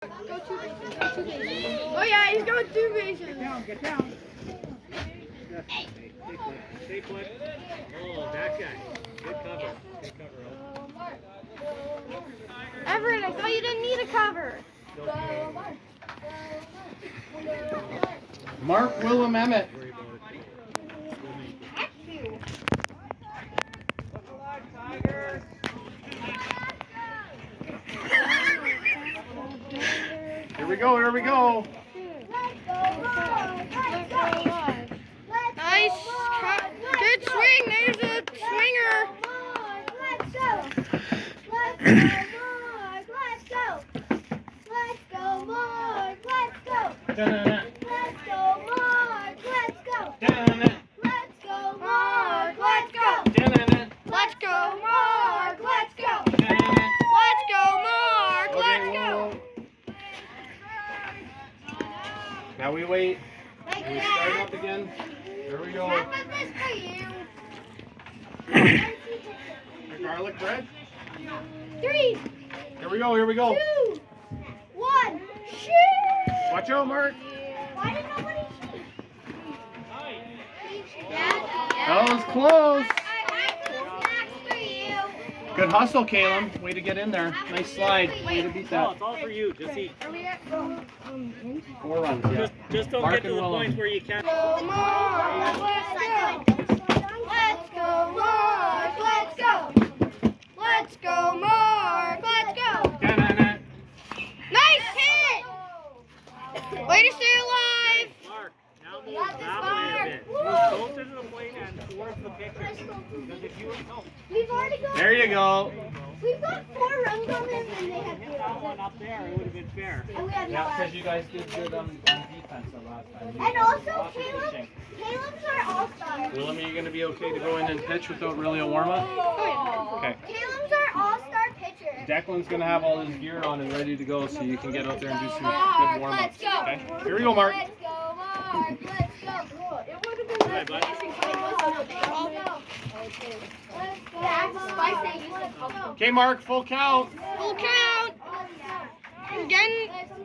Go two bases. Go two bases. Oh yeah, he's going two bases. Get down. Get down. Stay put. Oh, that guy. Good cover. Good cover. Everett, I thought you didn't need a cover. Mark Willem Emmett. Here we go, here we go. Nice. Good swing. There's a swinger. Let's go. Mark. Let's go. Da-na-na. Let's go, Mark. Let's go. Da-na-na. Let's go, Mark. Let's go. Da-na-na. Let's go, Mark. Let's go. Da-na-na. Let's go, Mark. Let's Okay, go. whoa. Now we wait. Like We start that. up again. Here we go. That was this for you. The garlic bread. 3, Here we go, here we go. 2, 1. Shoot! Watch out, Mark. Why did nobody shoot? That was close. I put the snacks for you. Good hustle, Caleb. Way to get in there. Nice slide. Way to beat No, that. it's all for you. Just eat. 4 runs, yeah. Just don't Mark get to and the Willem. point where you can't. Go, Mark. Let's go, Mark. Let's go. Let's go, Mark. Let's go. Da-na-na. Nice hit. Way to stay alive. Mark, now move Got this, that Mark. way a bit. Move closer to the plate and towards the pitcher. Because if you no, We've already got. There you go. We've got 4 runs on them, and they have get that one 0. up there, it would have been fair. And we have no Yeah, outs. because you guys did good on defense the last time. And also, Lots of Caleb's pitching. our all-star. Willem, are you going to be okay to go in and pitch without really a warm-up? Okay. Caleb's our all-star pitcher. Declan's going to have all his gear on and ready to go so you can get out there and do some Mark, good warm-ups. let's go. Okay? Here we go, Mark. Let's go, Mark. Let's go. It would have been Hi, bud. Okay, Mark, full count. Full count.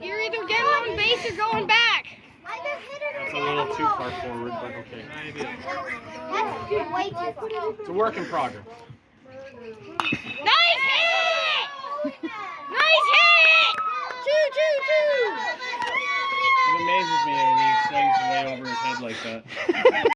You're either getting on base or going back. That's a little too far forward, but okay. That's way too far. It's a work in progress. Nice hit! Nice hit! 2-2-2! It amazes me when he swings way over his head like that.